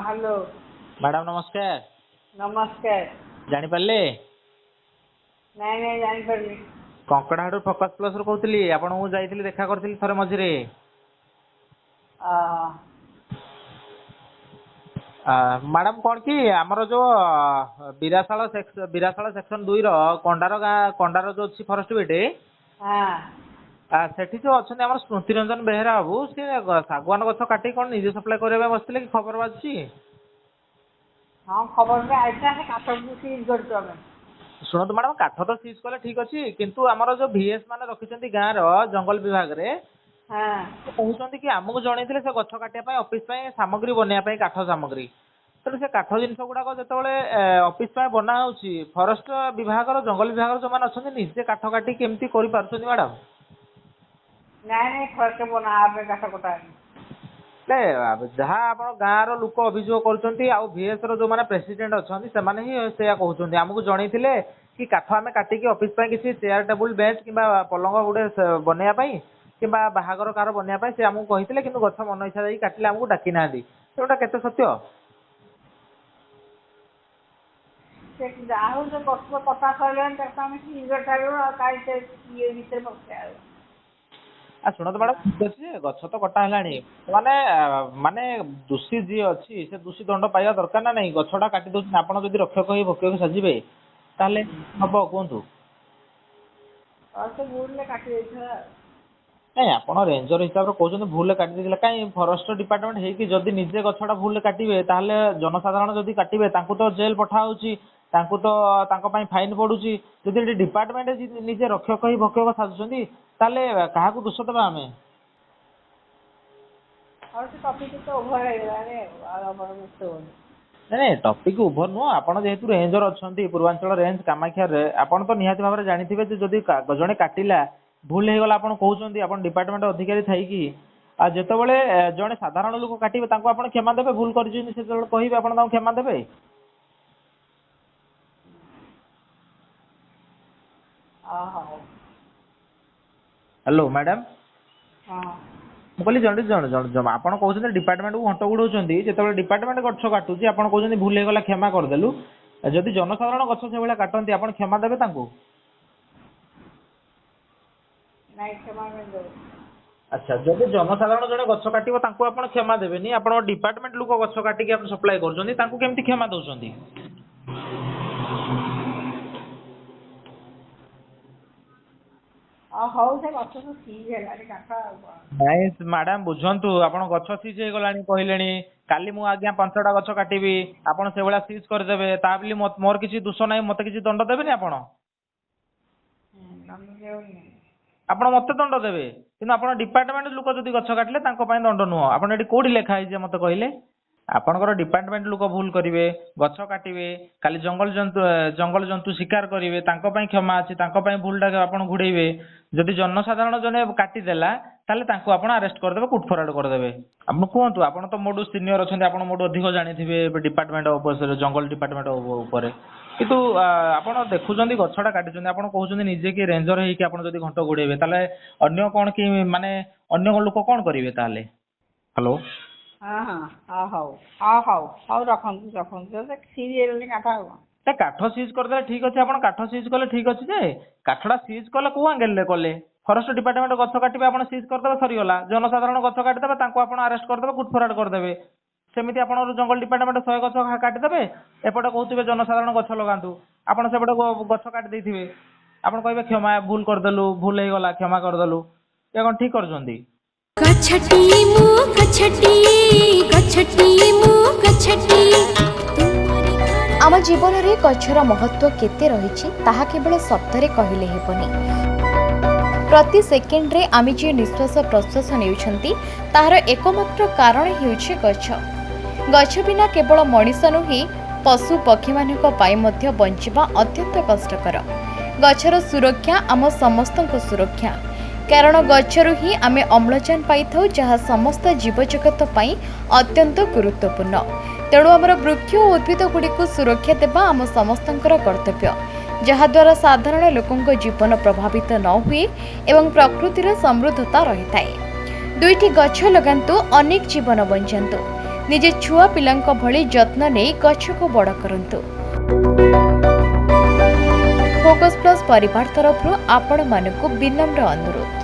Hello. Madam नमस्कार। नमस्कार। जानी पाले नहीं नहीं जानी पारली। कंकड़ाहाड़ फोकस प्लस रू कहूली आपण को जाइली देखा करथिली थरे मझिरे। मैडम कौन कि आमर जो बिराशाला सेक्शन 2 कंडार गाँ कंडार जो अच्छी फरेस्ट बेटे सेठी जो अच्छा आम स्मृति रंजन बेहेरा बाबू सी शागुआन गछ काटी कौन निजे सप्लाय करने बसते कि खबर बाजुची। हाँ खबर में आइता है काठ सीज करतो हमें। शुणु मैडम काठ तो सीज कले ठीक अच्छे किंतु आमर जो VS माने रखिछंती गाँव जंगल विभाग रे कहते कि आमको जनइले से गछ काटिया ऑफिस सामग्री बनवाई काठ सामग्री तेणु से काठ जिन गुड़ाक जो ऑफिस बना फरेस्ट विभाग जंगल विभाग जो मैंने अच्छा निजे काठ काटी केमती कर मैडम। नहीं नहीं फरक बना आपे काठ कटा जहाँ आप गाँव लोक अभियोग कर VS जो मैंने प्रेसिडेंट अच्छा से कहते आमको जनइले कि काठ आम काटिकी ऑफिस किसी चेयर टेबुल बेंच कि पलंग गुटे बनवाई कि बाहागर कार बनवाई से आमको कहते कि गछ मन इच्छा जाकि काटिले आमको डाकी ना सेटा केते सत्य। आहू जो गछ कटा सर ये भीतर पक्का शुण तो मैडम ठीक अच्छे गछ तो कटा है माने माने दोषी जी अच्छी से दोषी दंड पाइबा दरकार ना नहीं गछटा काटी दौर आप रक्षक ही भक्षक सजिबे ताले हम कहतु नहीं आप रेंजर हिसाब से कहते भूल काटी कहीं फरेस्ट डिपार्टमेंट होगी जदि निजे गछटा भूल काटे ताहले जनसाधारण जदि काटे तो जेल पठाऊँगी तो फाइन पड़ुची जदि डिपार्टमेंट निजे रक्षक ही भक्षक साजुंट ताले क्या दोष दबा आम नहीं टॉपिक ओभर नुह आप जेहेतु रेंजर अच्छा पूर्वांचल रेंज कामाख्या आपड़ तो निहाती भाव में जानी जदि जड़े काटिला भूल हो गला आप कहते आप डिपार्टमेंट अधिकारी थी जितेबाला जड़े साधारण लोक काटे आप क्षमा देवे भूल कर कहे आप क्षमा देवे। हेलो मैडम मुझे कहली जन जन जन जन आप कहते डिपार्टमेंट को घंट गुड़ाऊँ जो डिपार्टमेंट गछ काटुची आप कहते भूल होगा क्षमा करदेलु जदि जनसाधारण गछ से भाया काटती आप क्षमा देवे अच्छा जब जनसाधारण जड़े गछ काट आप क्षमा देवेनि आप डिपार्टमेंट लोक गछ काटिक सप्लाय करमती क्षमा दौरान नाई मैडम बुझंतु आपण गछ सीज हो गला कहले काली मु आज्ञा 5टा गछ काटिबी आपण से भाया सीज करदेवे ता बोली मोर किसी दोष ना मत किसी दंड देवेनि आपण मत दंड देवे कि आप डिपार्टमेंट लोक जदि गछ काटिले दंड नुह आप कौटी लिखाई मत कहले आपणकर डिपार्टमेंट लोक भूल करेंगे गछ काटे काली जंगल जंतु शिकार करेंगे क्षमा अच्छी भूलटा आप घुड़े जदि जनसाधारण जने काटिदेला आप अरेस्ट करदे कुट फराड करदे आप कहतु आप तो मोटू सीनियर अच्छा आप मोटू अधिक जानी डिपार्टमेंट जंगल डिपार्टमेंट उपर कितु आप देखुं गछटा काटी आप कहते निजे कि रेंजर होती घंट घोड़े अन्य कौन कि माने अन्य लोक कौन करेंगे ताले। हेलो काठ सीज करदे ठीक अच्छे आप काठ सीज कले ठीक अच्छे काठटा सीज कले कौ आंगेल कले फरेस्ट डिपार्टमेंट गछ काटे आप सीज करदे सरीगला जनसाधारण गछ काटिदेवे आप अरेस्ट करदे कुट फराड करदे सेमती आप जंगल डिपार्टमेंट 100 गछ काटिदेवे एपटे कहते जनसाधारण गछ लगातु आप सेपटे गछ काटी देते आप कहे क्षमा भूल करदेलु भूल हो गला क्षमा करदेलु ये कौन ठीक कर आम जीवन रे गछर महत्व केते रहिछि ताहा केवल शब्द रे कहले हेबनी। प्रति सेकेंड रे आमी जे निश्वास प्रश्वास नेउछंती ताहार एकमात्र कारण हेउछि गछ। गछ बिना केवल मनीष नुहे पशु पक्षी मानक पाई मध्य बंचिबा अत्यंत कष्टकर। गछर सुरक्षा आम समस्तक सुरक्षा कारण गछरु ही आमे अम्लजान पाइथौ जहाँ समस्त जीवजगत पाई अत्यंत गुरुत्वपूर्ण। तेणु आमर वृक्ष और उद्भिद गुड़ी को सुरक्षा देवा आम समस्तंकर कर्तव्य जहाद्वारा साधारण लोकों जीवन प्रभावित न हुए एवं प्रकृतिर समृद्धता रही थाए। दुईटी गछ लगांतु अनेक जीवन बंचातु निजे छुआ पिलांक भली जत्न नहीं गछ को बड़ करंतु। फोकस प्लस परिवार तरफ आपण मानकु विनम्र अनुरोध।